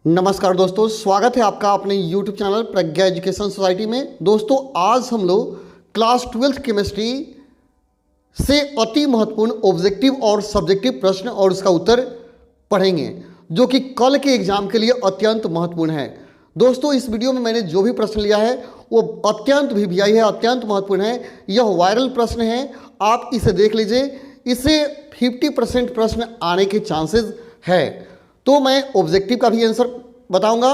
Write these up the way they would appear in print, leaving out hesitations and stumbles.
नमस्कार दोस्तों, स्वागत है आपका अपने YouTube चैनल प्रज्ञा एजुकेशन सोसाइटी में। दोस्तों, आज हम लोग क्लास 12th केमिस्ट्री से अति महत्वपूर्ण ऑब्जेक्टिव और सब्जेक्टिव प्रश्न और उसका उत्तर पढ़ेंगे, जो कि कल के एग्जाम के लिए अत्यंत महत्वपूर्ण है। दोस्तों, इस वीडियो में मैंने जो भी प्रश्न लिया है वो अत्यंत वीवीआई है, अत्यंत महत्वपूर्ण है। यह वायरल प्रश्न है, आप इसे देख लीजिए। इससे 50% प्रश्न आने के चांसेस है। तो मैं ऑब्जेक्टिव का भी आंसर बताऊंगा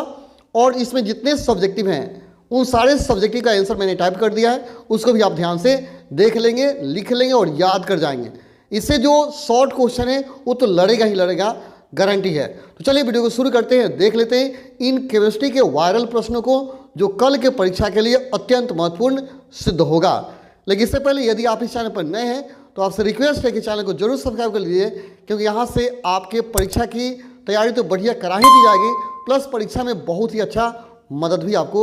और इसमें जितने सब्जेक्टिव हैं उन सारे सब्जेक्टिव का आंसर मैंने टाइप कर दिया है, उसको भी आप ध्यान से देख लेंगे, लिख लेंगे और याद कर जाएंगे। इससे जो शॉर्ट क्वेश्चन है वो तो लड़ेगा ही लड़ेगा, गारंटी है। तो चलिए वीडियो को शुरू करते हैं, देख लेते हैं इन केमिस्ट्री के वायरल प्रश्नों को, जो कल के परीक्षा के लिए अत्यंत महत्वपूर्ण सिद्ध होगा। लेकिन इससे पहले यदि आप इस चैनल पर नए हैं तो आपसे रिक्वेस्ट है कि चैनल को जरूर सब्सक्राइब कर लीजिए, क्योंकि यहाँ से आपके परीक्षा की तैयारी तो बढ़िया करा ही दी जाएगी, प्लस परीक्षा में बहुत ही अच्छा मदद भी आपको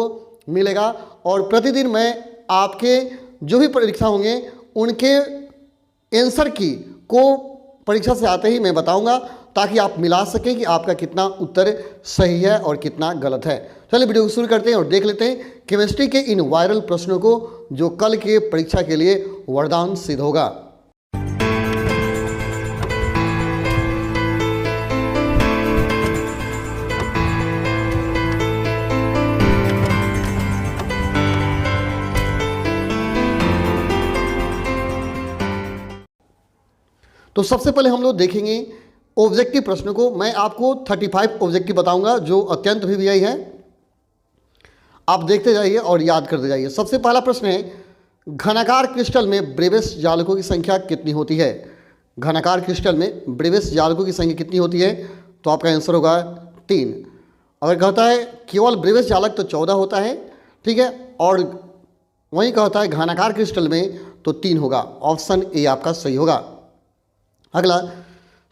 मिलेगा। और प्रतिदिन मैं आपके जो भी परीक्षा होंगे उनके आंसर की को परीक्षा से आते ही मैं बताऊंगा, ताकि आप मिला सकें कि आपका कितना उत्तर सही है और कितना गलत है। चलिए वीडियो को शुरू करते हैं और देख लेते हैं केमिस्ट्री के इन वायरल प्रश्नों को, जो कल के परीक्षा के लिए वरदान सिद्ध होगा। तो सबसे पहले हम लोग देखेंगे ऑब्जेक्टिव प्रश्नों को। मैं आपको 35 ऑब्जेक्टिव बताऊंगा जो अत्यंत वीवीआई है। आप देखते जाइए और याद करते जाइए। सबसे पहला प्रश्न है, घनाकार क्रिस्टल में ब्रेविस जालकों की संख्या कितनी होती है? घनाकार क्रिस्टल में ब्रेविस जालकों की संख्या कितनी होती है? तो आपका आंसर होगा 3। अगर कहता है केवल ब्रेविस जालक तो 14 होता है, ठीक है, और वहीं कहता है घनाकार क्रिस्टल में तो 3 होगा। ऑप्शन ए आपका सही होगा। अगला,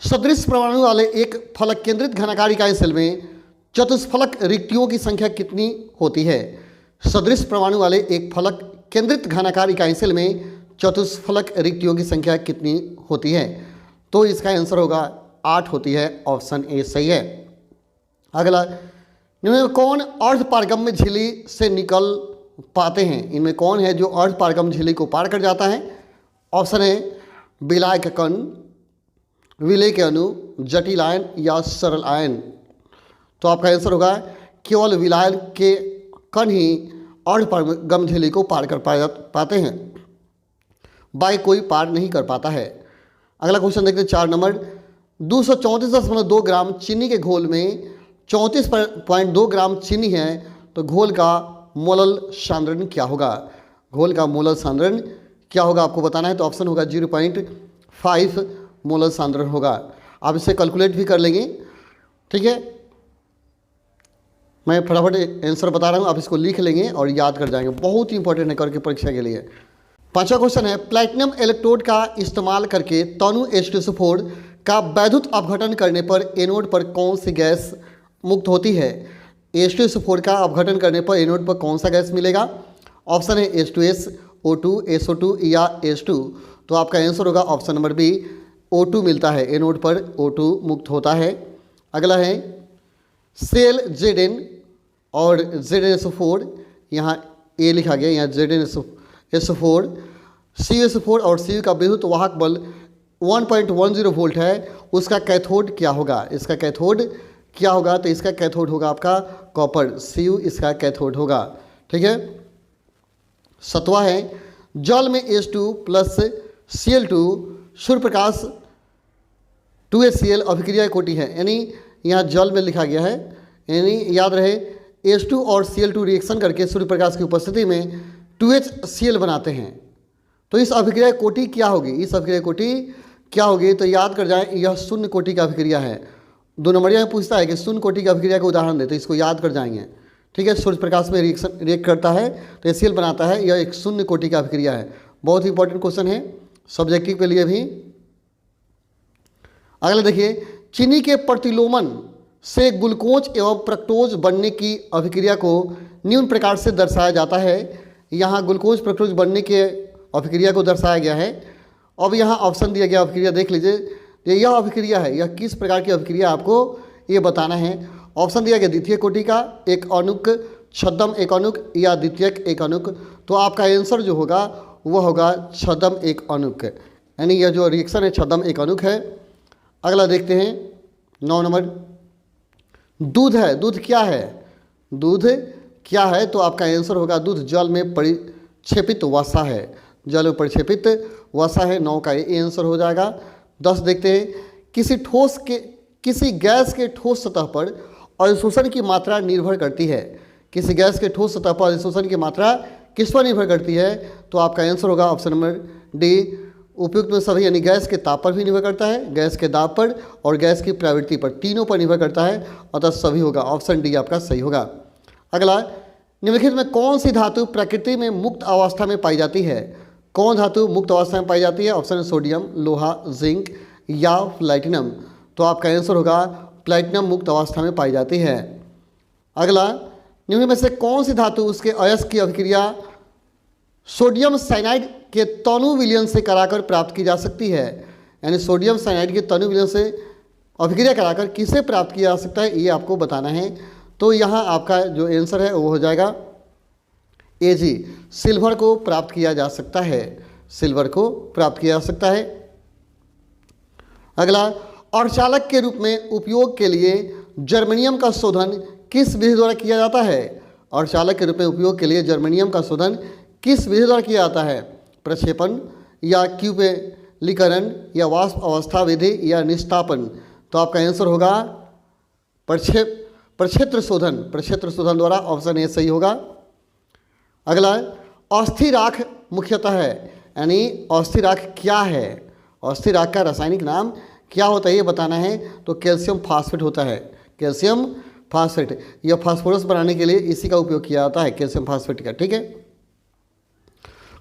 सदृश परमाणु वाले एक फलक केंद्रित घनाकार इकाई सेल में चतुष्फलक रिक्तियों की संख्या कितनी होती है? सदृश परमाणु वाले एक फलक केंद्रित घनाकार इकाई सेल में चतुष्फलक रिक्तियों की संख्या कितनी होती है? तो इसका आंसर होगा 8 होती है। ऑप्शन ए सही है। अगला, इनमें कौन अर्धपारगम्य झिल्ली से निकल पाते हैं? इनमें कौन है जो अर्धपारगम्य झिल्ली को पार कर जाता है? ऑप्शन ए विलाय के कण, विलय के अणु, जटिल आयन या सरल आयन। तो आपका आंसर होगा केवल विलायन के कण ही अर्धपारगम्य झिल्ली को पार कर पाते हैं, बाकी कोई पार नहीं कर पाता है। अगला क्वेश्चन देखते हैं 4 नंबर। 234.2 ग्राम चीनी के घोल में 34.2 ग्राम चीनी है, तो घोल का मोलल सांद्रण क्या होगा? घोल का मोलल सांद्रण क्या होगा आपको बताना है। तो ऑप्शन होगा 0.5 मोलल सांद्रण होगा। आप इसे कैलकुलेट भी कर लेंगे, ठीक है। मैं फटाफट आंसर बता रहा हूँ, आप इसको लिख लेंगे और याद कर जाएंगे, बहुत ही इंपॉर्टेंट है करके परीक्षा के लिए। 5वां क्वेश्चन है, प्लैटिनम इलेक्ट्रोड का इस्तेमाल करके तनु H2SO4 का वैद्युत अपघटन करने पर एनोड पर कौन सी गैस मुक्त होती है? H2SO4 का अपघटन करने पर एनोड पर कौन सा गैस मिलेगा? ऑप्शन है H2S, O2, SO2 या H2। तो आपका आंसर होगा ऑप्शन नंबर बी, O2 मिलता है। एनोड पर O2 मुक्त होता है। अगला है सेल Zn और ZnSO4, यहाँ ए लिखा गया, यहाँ ZnSO4, CuSO4 और Cu का विद्युत वाहक बल 1.10 वोल्ट है, उसका कैथोड क्या होगा? इसका कैथोड क्या होगा? तो इसका कैथोड होगा आपका कॉपर, Cu इसका कैथोड होगा, ठीक है। 7वां है, जल में H2 plus Cl2 Surya Prakash 2HCl अभिक्रिया कोटि है, यानी यहाँ जल में लिखा गया है, यानी याद रहे H2 और Cl2 रिएक्शन करके सूर्य प्रकाश की उपस्थिति में 2HCl बनाते हैं। तो इस अभिक्रिया कोटि क्या होगी? इस अभिक्रिया कोटि क्या होगी? तो याद कर जाएं, यह शून्य कोटि का अभिक्रिया है। 2 नंबरिया में पूछता है कि शून्य कोटि का अभिक्रिया का उदाहरण दे, तो इसको याद कर जाएंगे, ठीक है। सूर्य प्रकाश में रिएक्ट करता है तो HCl बनाता है, यह एक शून्य कोटि का अभिक्रिया है। बहुत ही इंपॉर्टेंट क्वेश्चन है सब्जेक्टिव के लिए भी। अगला देखिए, चीनी के प्रतिलोमन से ग्लूकोज एवं फ्रक्टोज बनने की अभिक्रिया को निम्न प्रकार से दर्शाया जाता है। यहाँ ग्लूकोज फ्रक्टोज बनने के अभिक्रिया को दर्शाया गया है। अब यहाँ ऑप्शन दिया गया, अभिक्रिया देख लीजिए, यह अभिक्रिया है, यह किस प्रकार की अभिक्रिया आपको ये बताना है। ऑप्शन दिया गया द्वितीय कोटि का एक अणुक, छद्म एक अणुक या द्वितीयक एक अणुक। तो आपका आंसर जो होगा वह होगा छद्म एक अणुक, यानी यह जो रिएक्शन है छद्म एक अणुक है। अगला देखते हैं 9 नंबर, दूध है। दूध क्या है? दूध क्या है? तो आपका आंसर होगा दूध जल में परिक्षेपित वसा है, जल में परिक्षेपित वसा है। 9 का ये आंसर हो जाएगा। 10 देखते हैं, किसी गैस के ठोस सतह पर अधिशोषण की मात्रा निर्भर करती है। किसी गैस के ठोस सतह पर अधिशोषण की मात्रा किस पर निर्भर करती है? तो आपका आंसर होगा ऑप्शन नंबर डी, उपयुक्त में सभी, यानी गैस के ताप पर भी निर्भर करता है, गैस के दाब पर और गैस की प्रवृत्ति पर, तीनों पर निर्भर करता है, अतः सभी होगा। ऑप्शन डी आपका सही होगा। अगला, निम्नलिखित में कौन सी धातु प्रकृति में मुक्त अवस्था में पाई जाती है? कौन धातु मुक्त अवस्था में पाई जाती है? ऑप्शन है सोडियम, लोहा, जिंक या प्लैटिनम। तो आपका आंसर होगा प्लैटिनम मुक्त अवस्था में पाई जाती है। अगला, निम्न में से कौन सी धातु उसके अयस्क की अभिक्रिया सोडियम साइनाइड के तनु विलयन से कराकर प्राप्त की जा सकती है? यानी सोडियम साइनाइड के तनु विलयन से अभिक्रिया कराकर किसे प्राप्त किया जा सकता है, ये आपको बताना है। तो यहाँ आपका जो आंसर है वो हो जाएगा ए जी, सिल्वर को प्राप्त किया जा सकता है, सिल्वर को प्राप्त किया जा सकता है। अगला, अर्धचालक के रूप में उपयोग के लिए जर्मेनियम का शोधन किस विधि द्वारा किया जाता है? अर्धचालक के रूप में उपयोग के लिए जर्मेनियम का शोधन किस विधि द्वारा किया जाता है? प्रक्षेपण या क्यूबेलीकरण या वाष्प अवस्था विधि या निस्तापन। तो आपका आंसर होगा प्रक्षेत्र शोधन, प्रक्षेत्र शोधन द्वारा, ऑप्शन ए सही होगा। अगला, अस्थिर राख मुख्यतः है, यानी अस्थिर राख क्या है? अस्थिर राख का रासायनिक नाम क्या होता है ये बताना है। तो कैल्शियम फास्फेट होता है, कैल्शियम फास्फेट। यह फास्फोरस बनाने के लिए इसी का उपयोग किया जाता है, कैल्शियम फास्फेट का, ठीक है।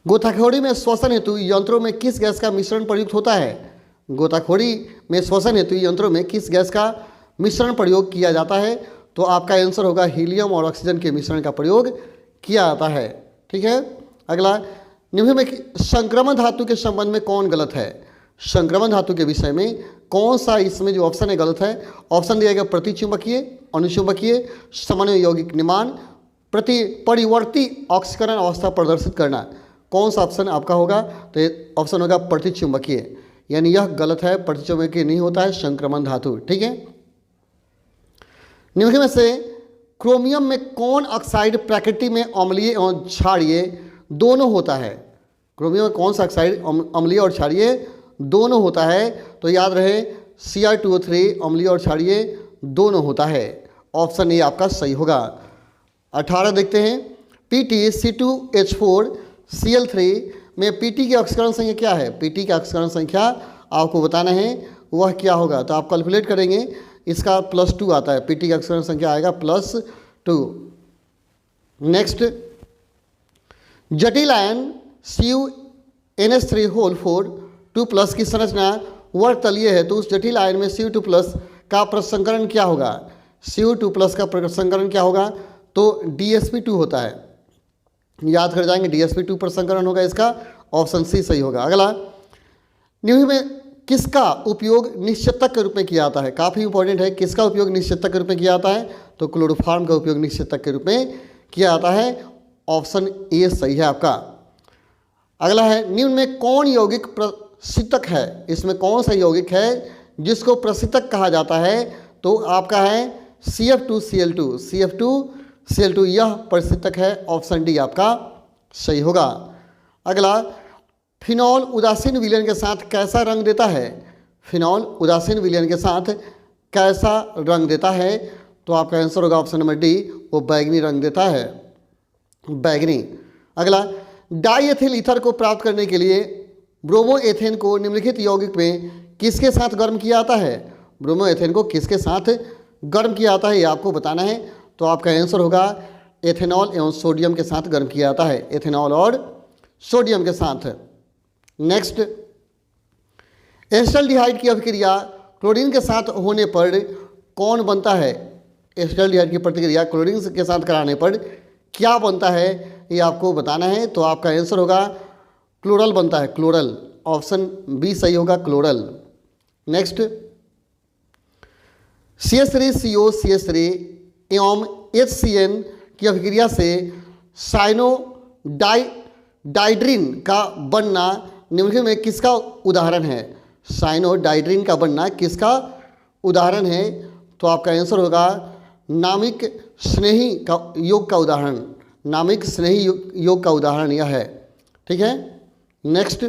गोताखोरी में श्वसन हेतु यंत्रों में किस गैस का मिश्रण प्रयुक्त होता है? गोताखोरी में श्वसन हेतु यंत्रों में किस गैस का मिश्रण प्रयोग किया जाता है? तो आपका आंसर होगा हीलियम और ऑक्सीजन के मिश्रण का प्रयोग किया जाता है, ठीक है। अगला, निम्न में संक्रमण धातु के संबंध में कौन गलत है? संक्रमण धातु के विषय में कौन सा इसमें जो ऑप्शन है गलत है? ऑप्शन दिया गया प्रतिचुंबकीय, अनुचुंबकीय, समन्वय यौगिक निर्माण, परिवर्ती ऑक्सीकरण अवस्था प्रदर्शित करना। कौन सा ऑप्शन आपका होगा? तो ऑप्शन होगा प्रतिचुंबकीय, यानी यह गलत है, प्रतिचुंबकीय नहीं होता है संक्रमण धातु, ठीक है। निम्न में से क्रोमियम में कौन ऑक्साइड प्रकृति में अम्लीय एवं क्षारीय दोनों होता है? क्रोमियम में कौन सा ऑक्साइड अम्लीय और क्षारीय दोनों होता है? तो याद रहे Cr2O3 अम्लीय और क्षारीय दोनों होता है, ऑप्शन ए आपका सही होगा। 18 देखते हैं, PtC2H4Cl3 में Pt की ऑक्सीकरण संख्या क्या है? Pt की ऑक्सीकरण संख्या आपको बताना है, वह क्या होगा? तो आप कैलकुलेट करेंगे, इसका +2 आता है, Pt की ऑक्सीकरण संख्या आएगा +2। नेक्स्ट, जटिल आयन CuNH3 2+ की संरचना वर्गतलीय है, तो उस जटिल आयन में Cu2+ का प्रसंकरण क्या होगा? Cu2+ का प्रसंकरण क्या होगा? तो DsP2 होता है, याद कर जाएंगे, DsP2 प्रसंकरण होगा इसका, ऑप्शन सी सही होगा। अगला, निम्न में किसका उपयोग निश्चेतक के रूप में किया जाता है? काफ़ी इंपॉर्टेंट है, किसका उपयोग निश्चेतक के रूप में किया जाता है? तो क्लोरोफॉर्म का उपयोग निश्चेतक के रूप में किया जाता है, ऑप्शन ए सही है आपका। अगला है, निम्न में कौन यौगिक प्रशीतक है? इसमें कौन सा यौगिक है जिसको प्रशीतक कहा जाता है? तो आपका है CF2Cl2, यह प्रशीतक है, ऑप्शन डी आपका सही होगा। अगला, फिनॉल उदासीन विलयन के साथ कैसा रंग देता है? फिनॉल उदासीन विलयन के साथ कैसा रंग देता है? तो आपका आंसर होगा ऑप्शन नंबर डी, वो बैगनी रंग देता है, बैगनी। अगला, डाईएथिल ईथर को प्राप्त करने के लिए ब्रोमोएथेन को निम्नलिखित यौगिक में किसके साथ गर्म किया जाता है? ब्रोमोएथेन को किसके साथ गर्म किया जाता है ये आपको बताना है। तो आपका आंसर होगा एथेनॉल एवं सोडियम के साथ गर्म किया जाता है, एथेनॉल और सोडियम के साथ। नेक्स्ट, एस्टल्डिहाइड की अभिक्रिया क्लोरीन के साथ होने पर कौन बनता है? एस्टल्डिहाइड की प्रतिक्रिया क्लोरीन के साथ कराने पर क्या बनता है ये आपको बताना है। तो आपका आंसर होगा क्लोरल बनता है, क्लोरल, ऑप्शन बी सही होगा, क्लोरल। नेक्स्ट, CH3CO एवं HCN की अभिक्रिया से साइनोडाइड्रीन का बनना निम्नलिखित में किसका उदाहरण है? साइनोडाइड्रीन का बनना किसका उदाहरण है? तो आपका आंसर होगा नामिक स्नेही का योग का उदाहरण। नामिक स्नेही योग का उदाहरण यह है। ठीक है, नेक्स्ट,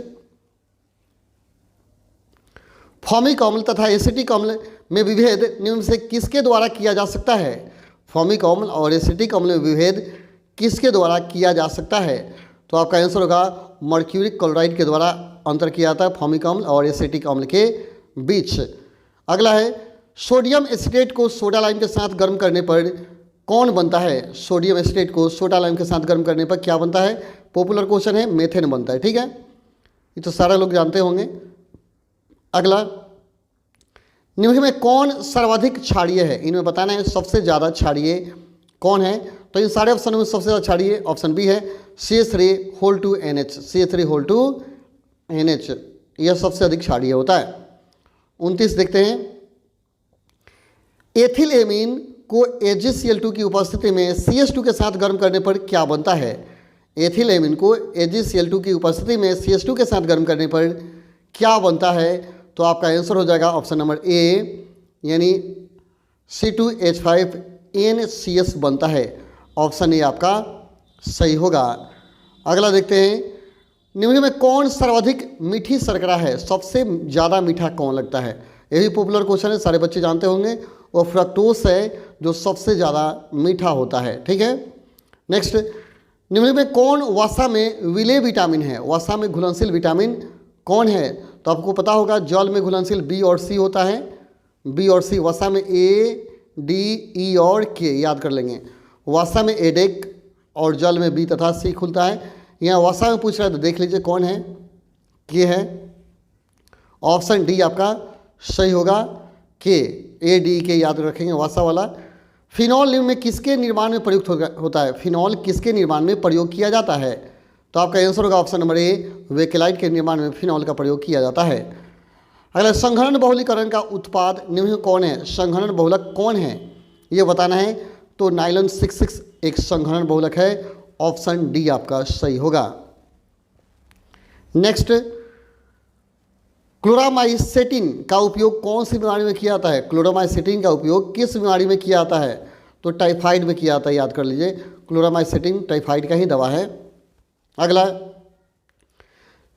फॉर्मिक अम्ल तथा एसिटिक अम्ल में विभेद निम्न से किसके द्वारा किया जा सकता है? फॉर्मिक अम्ल और एसिटिक अम्ल में विभेद किसके द्वारा किया जा सकता है? तो आपका आंसर होगा मर्क्यूरिक क्लोराइड के द्वारा अंतर किया जाता है फॉर्मिक अम्ल और एसिटिक अम्ल के बीच। अगला है, सोडियम एसिटेट को सोडा लाइम के साथ गर्म करने पर कौन बनता है? सोडियम एसिटेट को सोडा लाइम के साथ गर्म करने पर क्या बनता है? पॉपुलर क्वेश्चन है, मेथेन बनता है। ठीक है, ये तो सारे लोग जानते होंगे। अगला, निम्नलिखित में कौन सर्वाधिक क्षारीय है? इनमें बताना है सबसे ज़्यादा क्षारीय कौन है। तो इन सारे ऑप्शनों में सबसे ज़्यादा क्षारीय ऑप्शन बी है, CH3 CH3 यह सबसे अधिक क्षारीय होता है। 29 देखते हैं, एथिल एमीन को AgCl2 की उपस्थिति में CH2 के साथ गर्म करने पर क्या बनता है? एथिल एमीन को AgCl2 की उपस्थिति में CH2 के साथ गर्म करने पर क्या बनता है? तो आपका आंसर हो जाएगा ऑप्शन नंबर ए, यानी C2H5NCS बनता है। ऑप्शन ए आपका सही होगा। अगला देखते हैं, निम्नलिखित में कौन सर्वाधिक मीठी शर्करा है? सबसे ज़्यादा मीठा कौन लगता है? ये भी पॉपुलर क्वेश्चन है, सारे बच्चे जानते होंगे। वो फ्रक्टोस है जो सबसे ज़्यादा मीठा होता है। ठीक है, नेक्स्ट, निम्नलिखित में कौन वसा में विलेय विटामिन है? वसा में घुलनशील विटामिन कौन है? तो आपको पता होगा जल में घुलनशील बी और सी होता है। बी और सी, वसा में ए, डी, ई और के याद कर लेंगे। वसा में एडेक और जल में बी तथा सी खुलता है। यहाँ वसा में पूछ रहा है तो देख लीजिए कौन है, के है। ऑप्शन डी आपका सही होगा, के, ए डी के याद रखेंगे वसा वाला। फिनॉल निम्न में किसके निर्माण में प्रयुक्त होता है? फिनॉल किसके निर्माण में प्रयोग किया जाता है? तो आपका आंसर होगा ऑप्शन नंबर ए, वेकेलाइट के निर्माण में फिनॉल का प्रयोग किया जाता है। अगला, संघनन बहुलीकरण का उत्पाद निम्न कौन है? संघनन बहुलक कौन है ये बताना है। तो नाइलॉन 66 एक संघनन बहुलक है। ऑप्शन डी आपका सही होगा। नेक्स्ट, क्लोरामाइसेटिन का उपयोग कौन सी बीमारी में किया जाता है? क्लोरामाइसेटिन का उपयोग किस बीमारी में किया जाता है? तो टाइफाइड में किया जाता है, याद कर लीजिए। क्लोरामाइसेटिन टाइफाइड का ही दवा है। अगला,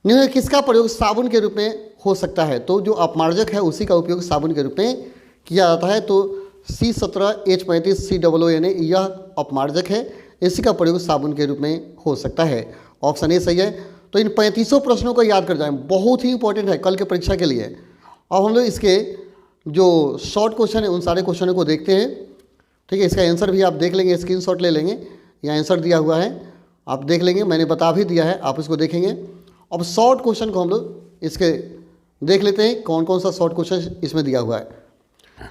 निम्न में किसका प्रयोग साबुन के रूप में हो सकता है? तो जो अपमार्जक है उसी का उपयोग साबुन के रूप में किया जाता है। तो C17H35COONA यह अपमार्जक है, इसी का प्रयोग साबुन के रूप में हो सकता है। ऑप्शन ए सही है। तो इन 35 प्रश्नों को याद कर जाएं, बहुत ही इंपॉर्टेंट है कल के परीक्षा के लिए। अब हम लोग इसके जो शॉर्ट क्वेश्चन है उन सारे क्वेश्चनों को देखते हैं। ठीक है, इसका आंसर भी आप देख लेंगे, स्क्रीनशॉट ले लेंगे, यहाँ आंसर दिया हुआ है, आप देख लेंगे, मैंने बता भी दिया है, आप इसको देखेंगे। अब शॉर्ट क्वेश्चन को हम लोग इसके देख लेते हैं, कौन कौन सा शॉर्ट क्वेश्चन इसमें दिया हुआ है।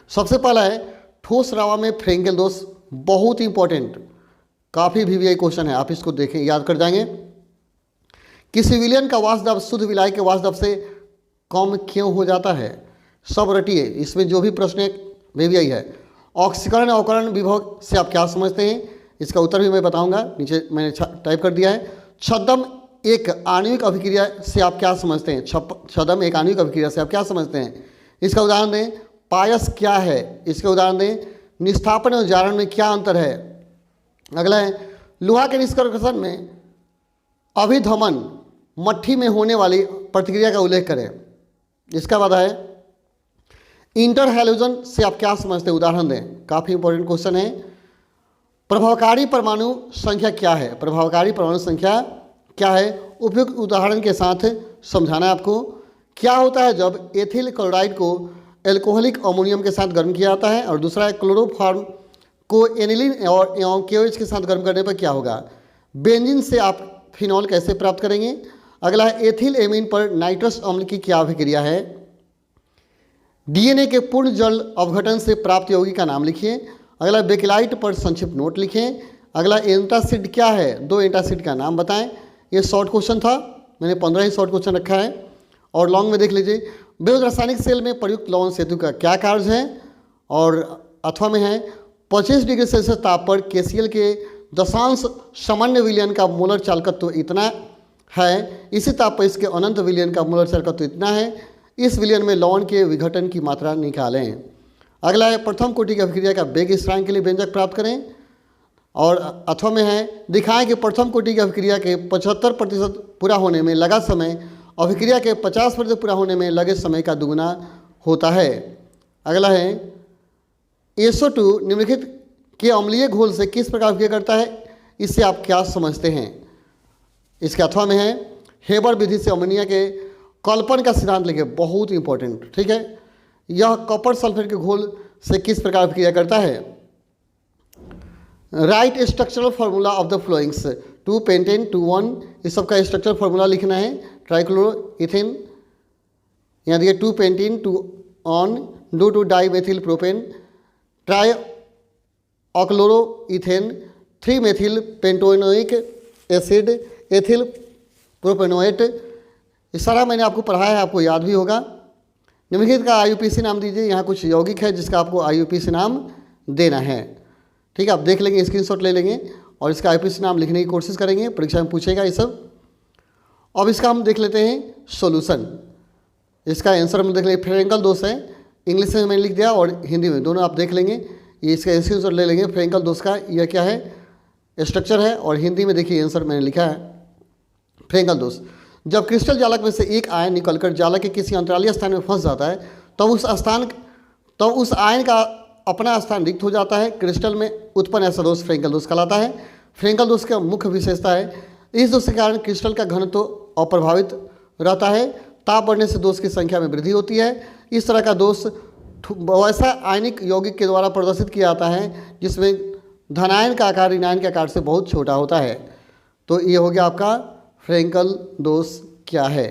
सबसे पहला है, ठोस रावा में फ्रेंकेल दोष, बहुत ही इंपॉर्टेंट, काफ़ी VVI क्वेश्चन है, आप इसको देखें, याद कर जाएंगे। किसी विलयन का वाष्पदाब शुद्ध विलायक के वाष्पदाब से कम क्यों हो जाता है? सब रटिए, इसमें जो भी प्रश्न VVI है। ऑक्सीकरण अवकरण विभव से आप क्या समझते हैं? इसका उत्तर भी मैं बताऊंगा, नीचे मैंने टाइप कर दिया है। छद्म एक आणविक अभिक्रिया से आप क्या समझते हैं? छद्म एक आणविक अभिक्रिया से आप क्या समझते हैं? इसका उदाहरण दें। पायस क्या है? इसका उदाहरण दें। निष्ठापन और जारण में क्या अंतर है? अगला है, लोहा के निष्कर्षण में अभिधमन मट्ठी में होने वाली प्रतिक्रिया का उल्लेख करें। इसका बाद है, इंटर हैलोजन से आप क्या समझते हैं? उदाहरण दें, काफ़ी इंपॉर्टेंट क्वेश्चन है। प्रभावकारी परमाणु संख्या क्या है? प्रभावकारी परमाणु संख्या क्या है? उपयुक्त उदाहरण के साथ समझाना है आपको। क्या होता है जब एथिल क्लोराइड को एल्कोहलिक अमोनियम के साथ गर्म किया जाता है? और दूसरा है, क्लोरोफॉर्म को एनिलीन और एवं KOH के साथ गर्म करने पर क्या होगा? बेंजीन से आप फिनॉल कैसे प्राप्त करेंगे? अगला है, एथिल एमीन पर नाइट्रस अम्ल की क्या अभिक्रिया है? DNA के पूर्ण जल अवघटन से प्राप्त यौगिक का नाम लिखिए। अगला, बेकेलाइट पर संक्षिप्त नोट लिखें। अगला, एंटासिड क्या है? 2 एंटासिड का नाम बताएं। ये शॉर्ट क्वेश्चन था, मैंने 15 ही शॉर्ट क्वेश्चन रखा है। और लॉन्ग में देख लीजिए, बेउज रासायनिक सेल में प्रयुक्त लवण सेतु का क्या कार्य है? और अथवा में है 25 डिग्री सेल्सियस ताप पर KCl के दशांश सामान्य विलयन का मोलर चालकत्व इतना है, इसी ताप पर इसके अनंत विलयन का मोलर चालकत्व इतना है, इस विलयन में लवण के विघटन की मात्रा निकालें। अगला है प्रथम कोटि की अभिक्रिया का वेग स्थिरांक के लिए व्यंजक प्राप्त करें। और अथवा में है दिखाएं कि प्रथम कोटि की अभिक्रिया के 75% पूरा होने में लगा समय अभिक्रिया के 50% पूरा होने में लगे समय का दुगुना होता है। अगला है SO2 निम्नलिखित के अम्लीय घोल से किस प्रकार अभिक्रिया करता है, इससे आप क्या समझते हैं। इसके अथवा में है हेबर विधि से अमोनिया के कल्पन का सिद्धांत लिखे, बहुत इंपॉर्टेंट, ठीक है। यह कॉपर सल्फेट के घोल से किस प्रकार अभिक्रिया करता है। Right structural formula of the followings 2 pentene 2 1, इस सब का स्ट्रक्चरल फार्मूला लिखना है। ट्राइक्लोरो इथेन, यहाँ देखिए 2 pentene 2 one two 2 di methyl propane, tri chloro ethane 3 methyl pentanoic acid, ethyl propanoate. ये सारा मैंने आपको पढ़ाया है, आपको याद भी होगा। निम्नलिखित का IUPAC नाम दीजिए। यहाँ कुछ यौगिक है जिसका आपको IUPAC नाम देना है, ठीक है। आप देख लेंगे, स्क्रीनशॉट ले लेंगे और इसका IUPAC नाम लिखने की कोशिश करेंगे, परीक्षा में पूछेगा ये सब। अब इसका हम देख लेते हैं सॉल्यूशन। इसका आंसर हम देख लेंगे, फ्रेंकल दोष है, इंग्लिश में मैंने लिख दिया और हिंदी में, दोनों आप देख लेंगे। ये इसका स्क्रीनशॉट ले लेंगे। फ्रेंकल दोष का यह क्या है, स्ट्रक्चर है, और हिंदी में देखिए आंसर मैंने लिखा है। फ्रेंकल दोष, जब क्रिस्टल जालक में से एक आयन निकलकर जालक के किसी अंतरालीय स्थान में फंस जाता है तो उस आयन का अपना स्थान रिक्त हो जाता है। क्रिस्टल में उत्पन्न ऐसा दोष फ्रेंकल दोष कहलाता है। फ्रेंकल दोष का मुख्य विशेषता है, इस दोष के कारण क्रिस्टल का घनत्व अप्रभावित रहता है। ताप बढ़ने से दोष की संख्या में वृद्धि होती है। इस तरह का दोष वैसा आयनिक यौगिक के द्वारा प्रदर्शित किया जाता है जिसमें धनायन का आकार ऋणायन के आकार से बहुत छोटा होता है। तो ये हो गया आपका फ्रेंकल दोष क्या है,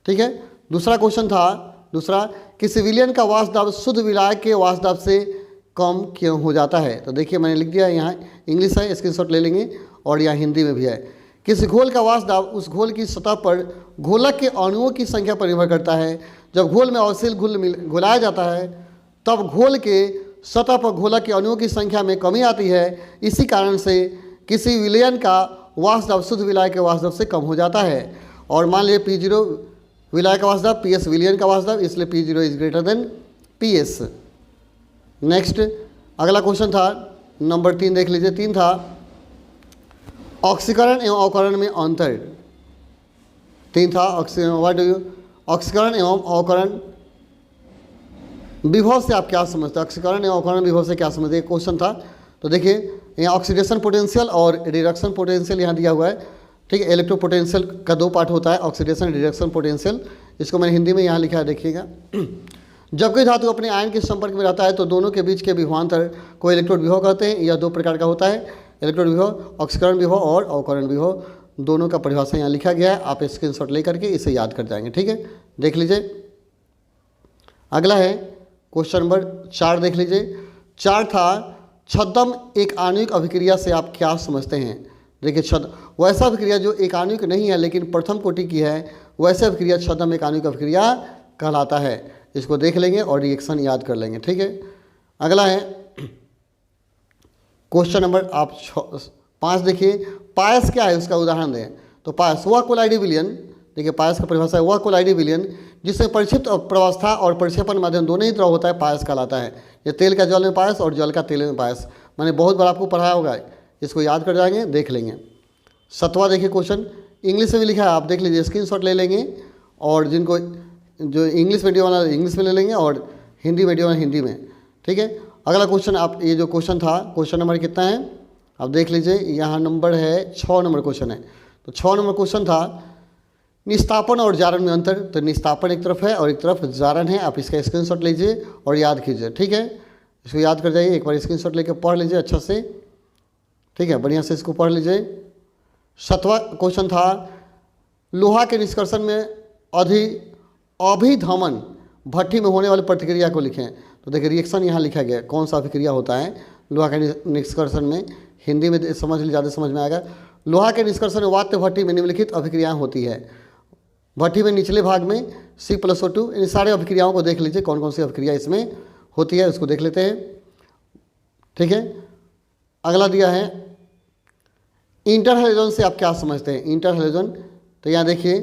ठीक है। दूसरा क्वेश्चन था, दूसरा, किसी विलयन का वाष्प दाब शुद्ध विलायक के वाष्प दाब से कम क्यों हो जाता है। तो देखिए मैंने लिख दिया, यहाँ इंग्लिश है, स्क्रीनशॉट ले लेंगे, और यहाँ हिंदी में भी है। किसी घोल का वाष्प दाब उस घोल की सतह पर घोलक के अणुओं की संख्या पर निर्भर करता है। जब घोल में अवशील घुलाया जाता है तब घोल के सतह पर घोलक के अणुओं की संख्या में कमी आती है। इसी कारण से किसी विलयन का वाष्प दाब शुद्ध विलायक के वाष्प दाब से कम हो जाता है। और मान लीजिए P0 विलायक का वाष्प दाब, PS विलयन का वाष्प दाब, इसलिए P0 is greater than PS। Next अगला क्वेश्चन था नंबर 3, देख लीजिए। 3 था ऑक्सीकरण एवं अवकरण में अंतर। 3 था ऑक्सीकरण एवं अवकरण विभव से आप क्या समझते हैं। ऑक्सीकरण एवं अवकरण विभव से क्या समझते हैं, क्वेश्चन था। तो देखिए यहाँ ऑक्सीडेशन पोटेंशियल और रिडक्शन पोटेंशियल यहाँ दिया हुआ है, ठीक है। इलेक्ट्रो पोटेंशियल का 2 पार्ट होता है, ऑक्सीडेशन रिडक्शन पोटेंशियल। इसको मैंने हिंदी में यहाँ लिखा है, देखिएगा। जब कोई धातु अपने आयन के संपर्क में रहता है तो दोनों के बीच के विभवांतर को इलेक्ट्रोड विभव कहते हैं। यह 2 प्रकार का होता है, इलेक्ट्रोड विभव, ऑक्सीकरण विभव और अवकरण विभव। दोनों का परिभाषा यहाँ लिखा गया है, आप स्क्रीनशॉट ले करके इसे याद कर जाएंगे, ठीक है। देख लीजिए। अगला है क्वेश्चन नंबर 4, देख लीजिए। 4 था छद्म एक आणविक अभिक्रिया से आप क्या समझते हैं। देखिए वैसा अभिक्रिया जो एक आणविक नहीं है लेकिन प्रथम कोटि की है, वैसे अभिक्रिया छद्म एक आणविक अभिक्रिया कहलाता है। इसको देख लेंगे और रिएक्शन याद कर लेंगे, ठीक है। अगला है क्वेश्चन नंबर आप 5, देखिए। पायस क्या है, उसका उदाहरण दें। तो पायस वह कोलाइडी विलयन, देखिए पायस का परिभाषा है, वह कोलाइडी विलयन जिसमें परिक्षिप्त प्रवस्था और परिक्षेपण माध्यम दोनों ही तरह होता है, पायस कहलाता है। ये तेल का जल में पायस और जल का तेल में पायस, मैंने बहुत बार आपको पढ़ाया होगा, इसको याद कर जाएंगे, देख लेंगे। 7वां देखिए क्वेश्चन, इंग्लिश में भी लिखा है, आप देख लीजिए, स्क्रीनशॉट ले लेंगे। और जिनको जो इंग्लिश मीडियम वाला इंग्लिश में ले लेंगे और हिंदी मीडियम वाला हिंदी में, ठीक है। अगला क्वेश्चन, आप ये जो क्वेश्चन था, क्वेश्चन नंबर कितना है आप देख लीजिए। यहाँ नंबर है 6 नंबर क्वेश्चन है। तो 6 नंबर क्वेश्चन था निस्तापन और जारण में अंतर। तो निस्तापन एक तरफ है और एक तरफ जारण है। आप इसका स्क्रीनशॉट लीजिए और याद कीजिए, ठीक है। इसको याद कर जाइए, एक बार स्क्रीनशॉट लेके पढ़ लीजिए अच्छा से, ठीक है, बढ़िया से इसको पढ़ लीजिए। 7वां क्वेश्चन था लोहा के निष्कर्षण में अभिधमन भट्ठी में होने वाली प्रतिक्रिया को लिखें। तो देखिए रिएक्शन यहाँ लिखा गया, कौन सा अभिक्रिया होता है लोहा के निष्कर्षण में। हिंदी में समझ लीजिए, ज़्यादा समझ में आएगा। लोहा के निष्कर्षण में वात्य भट्ठी में निम्नलिखित अभिक्रियाएँ होती है। भट्ठी में निचले भाग में C+O2, इन सारे अभिक्रियाओं को देख लीजिए कौन कौन सी अभिक्रिया इसमें होती है, उसको देख लेते हैं। ठीक है, अगला दिया है इंटर हैलोजन से आप क्या समझते हैं? इंटर हैलोजन, तो यहाँ देखिए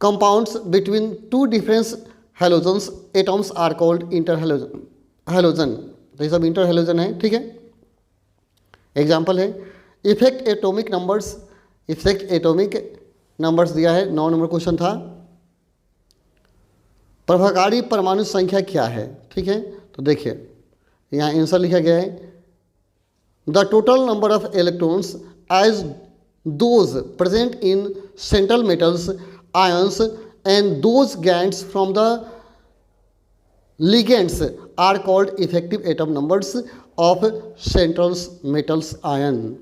compounds between two difference halogens atoms are called interhalogen. तो ये सब इंटर हैलोजन है। ठीक है, एग्जाम्पल है effect atomic numbers. Effect atomic numbers दिया है, 9 नंबर क्वेश्चन था। प्रभाकारी परमाणु संख्या क्या है? ठीक है, तो देखिए यहाँ आंसर लिखा गया है the total number of electrons as those present in central metals ions and those gained from the ligands are called effective atom numbers of central metals ion.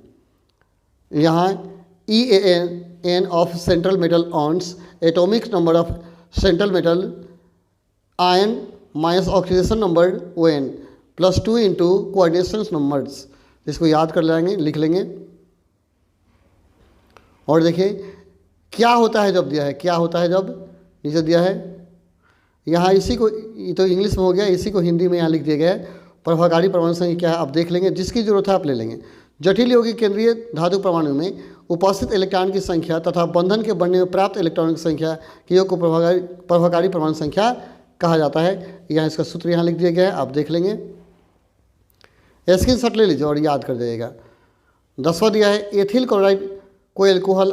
यहाँ EAN of central metal ions atomic number of central metal ion minus oxidation number ON +2 into coordination numbers. इसको याद कर लेंगे, लिख लेंगे। और देखिए क्या होता है जब दिया है, क्या होता है जब नीचे दिया है। यहाँ इसी को, ये तो इंग्लिश में हो गया, इसी को हिंदी में यहाँ लिख दिया गया है। प्रभाकारी परमाणु संख्या क्या है आप देख लेंगे, जिसकी जरूरत है आप ले लेंगे। जटिल यौगिक केंद्रीय धातु परमाणु में उपस्थित इलेक्ट्रॉन की संख्या तथा बंधन के बनने में प्राप्त इलेक्ट्रॉन की संख्या के योग को प्रभाकारी परमाणु संख्या कहा जाता है। यहाँ इसका सूत्र यहाँ लिख दिया गया है, आप देख लेंगे। स्क्रीनशॉट ले लीजिए और याद कर जाइएगा। 10वां दिया है एथिल क्लोराइड को एल्कोहल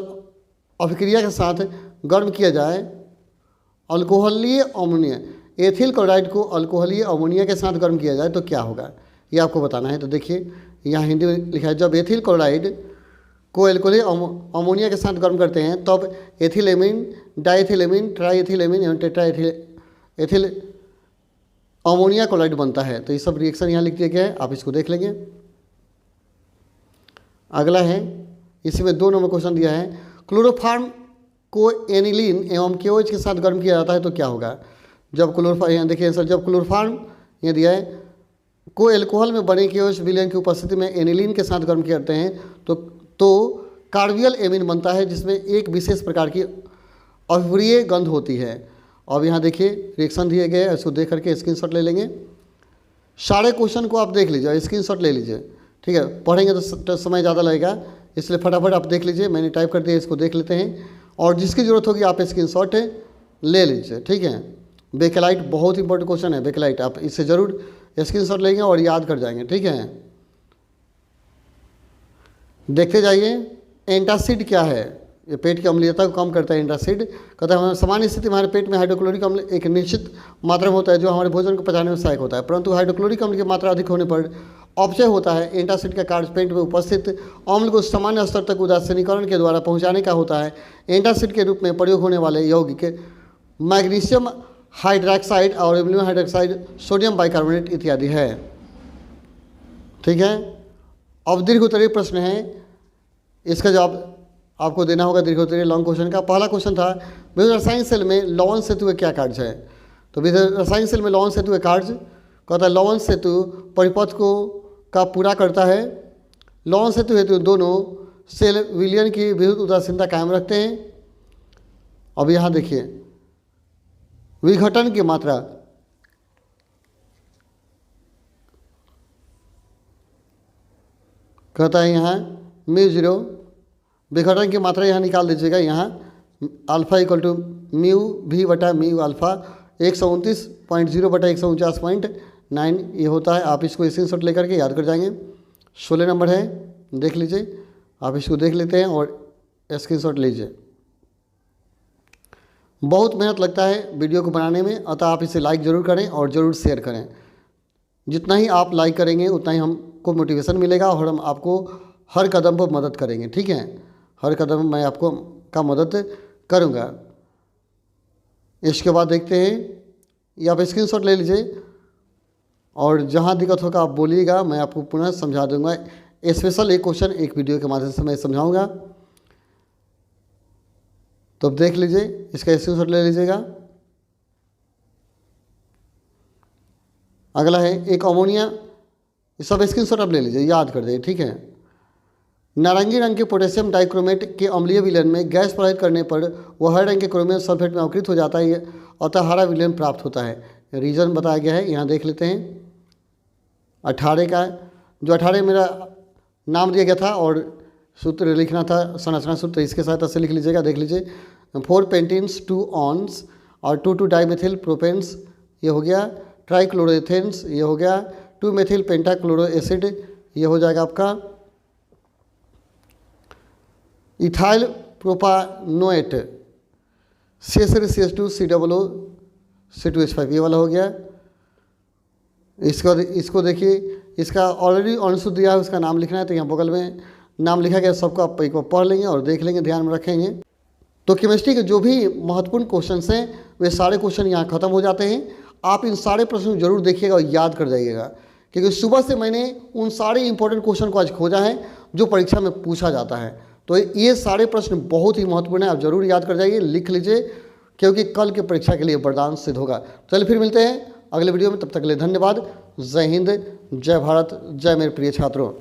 अभिक्रिया के साथ गर्म किया जाए अल्कोहलीय अमोनिया। एथिल क्लोराइड को अल्कोहलीय अमोनिया के साथ गर्म किया जाए तो क्या होगा, ये आपको बताना है। तो देखिए यहाँ हिंदी में लिखा है जब एथिल क्लोराइड को एल्कोहलीय अमोनिया के साथ गर्म करते हैं तब एथिलेमिन, डाइथिलेमिन, ट्राइएथिलेमिन एवं टेट्राएथिल अमोनिया क्लोराइड बनता है। तो ये सब रिएक्शन यहाँ लिख दिया गया है, आप इसको देख लेंगे। अगला है, इसी में 2 नंबर क्वेश्चन दिया है क्लोरोफॉर्म को एनिलीन एवं KOH के साथ गर्म किया जाता है तो क्या होगा। जब क्लोरोफॉर्म, यहाँ देखिए आंसर, जब क्लोरोफॉर्म ये दिया है को एल्कोहल में बने KOH विलयन की उपस्थिति में एनिलीन के साथ गर्म करते हैं तो कार्बियल एमीन बनता है, जिसमें एक विशेष प्रकार की अप्रिय गंध होती है। अब यहाँ देखिए रिएक्शन दिए गए, इसको देख करके स्क्रीनशॉट ले लेंगे। सारे क्वेश्चन को आप देख लीजिए, स्क्रीनशॉट ले लीजिए। ठीक है, पढ़ेंगे तो समय ज़्यादा लगेगा, इसलिए फटाफट आप देख लीजिए। मैंने टाइप कर दिया, इसको देख लेते हैं और जिसकी ज़रूरत होगी आप स्क्रीनशॉट ले लीजिए। ठीक है, बेकेलाइट बहुत इंपॉर्टेंट क्वेश्चन है, बेकेलाइट आप इससे ज़रूर स्क्रीनशॉट लेंगे और याद कर जाएंगे। ठीक है, देखते जाइए। एंटासिड क्या है? ये पेट की अम्लीयता को कम करता है। एंटासिड कहता है हमारे सामान्य स्थिति में हमारे पेट में हाइड्रोक्लोरिक अम्ल एक निश्चित मात्रा में होता है जो हमारे भोजन को पचाने में सहायक होता है, परंतु हाइड्रोक्लोरिक अम्ल की मात्रा अधिक होने पर अपचय होता है। एंटासिड का कार्य पेट में उपस्थित अम्ल को सामान्य स्तर तक उदासीनीकरण के द्वारा पहुंचाने का होता है। एंटासिड के रूप में प्रयोग होने वाले यौगिक मैग्नीशियम हाइड्रॉक्साइड और एल्यूमिनियम हाइड्रॉक्साइड, सोडियम बाइकार्बोनेट इत्यादि है। ठीक है, अब दीर्घोत्तरीय प्रश्न है, इसका जवाब आपको देना होगा दीर्घोत्तरीय लॉन्ग क्वेश्चन का। पहला क्वेश्चन था विद्युत रसायन सेल में लवण सेतु का क्या कार्य है। तो विद्युत रसायन सेल में लवण सेतु का कार्य कहता है लवण सेतु परिपथ को का पूरा करता है। लवण सेतु हेतु दोनों सेल विलयन की विद्युत उदासीनता कायम रखते हैं। अब यहाँ देखिए विघटन की मात्रा, कहता है यहाँ μ0, विघटन की मात्रा यहाँ निकाल दीजिएगा। यहाँ अल्फा इक्वल टू म्यू भी बटा म्यू अल्फा 129.0/149.9 ये होता है। आप इसको स्क्रीनशॉट लेकर के याद कर जाएंगे। 16 नंबर है, देख लीजिए, आप इसको देख लेते हैं और स्क्रीनशॉट लीजिए। बहुत मेहनत लगता है वीडियो को बनाने में, अतः आप इसे लाइक ज़रूर करें और ज़रूर शेयर करें। जितना ही आप लाइक करेंगे उतना ही हमको मोटिवेशन मिलेगा और हम आपको हर कदम पर मदद करेंगे। ठीक है, हर कदम मैं आपको का मदद करूँगा। इसके बाद देखते हैं, ये आप स्क्रीनशॉट ले लीजिए और जहाँ दिक्कत होगा आप बोलिएगा, मैं आपको पुनः समझा दूंगा। स्पेशल एक क्वेश्चन एक वीडियो के माध्यम से मैं समझाऊंगा, तो अब देख लीजिए, इसका स्क्रीनशॉट ले लीजिएगा। अगला है एक अमोनिया, सब स्क्रीनशॉट आप ले लीजिए, याद कर दीजिए। ठीक है, नारंगी रंग के पोटेशियम डाइक्रोमेट के अम्लीय विलयन में गैस प्रवाहित करने पर वह हरे रंग के क्रोमियम सल्फेट में अवकृत हो जाता है, अतः हरा विलयन प्राप्त होता है। रीजन बताया गया है, यहाँ देख लेते हैं। 18 का जो 18 मेरा नाम दिया गया था और सूत्र लिखना था संरचना सूत्र, इसके सहायता से लिख लीजिएगा। देख लीजिए 4 पेंटीन्स 2 ऑन्स और 2 डाइमेथिल प्रोपेंस ये हो गया, ट्राइक्लोरोथेन्स ये हो गया, 2 मेथिल पेंटाक्लोरो एसिड ये हो जाएगा आपका, इथाइल प्रोपानोएट CH3CH2 COO C2H5 ये वाला हो गया। इसको देखिए, इसका ऑलरेडी अणु दिया है, उसका नाम लिखना है, तो यहाँ बगल में नाम लिखा गया, सबको आप एक बार पढ़ लेंगे और देख लेंगे, ध्यान में रखेंगे। तो केमिस्ट्री के जो भी महत्वपूर्ण क्वेश्चंस हैं वे सारे क्वेश्चन यहाँ खत्म हो जाते हैं। आप इन सारे प्रश्नों को जरूर देखिएगा और याद कर जाइएगा, क्योंकि सुबह से मैंने उन सारे इंपॉर्टेंट क्वेश्चन को आज खोजा है जो परीक्षा में पूछा जाता है। तो ये सारे प्रश्न बहुत ही महत्वपूर्ण है, आप जरूर याद कर जाइए, लिख लीजिए, क्योंकि कल की परीक्षा के लिए वरदान सिद्ध होगा। चलिए फिर मिलते हैं अगले वीडियो में, तब तक के लिए धन्यवाद। जय हिंद, जय भारत, जय मेरे प्रिय छात्रों।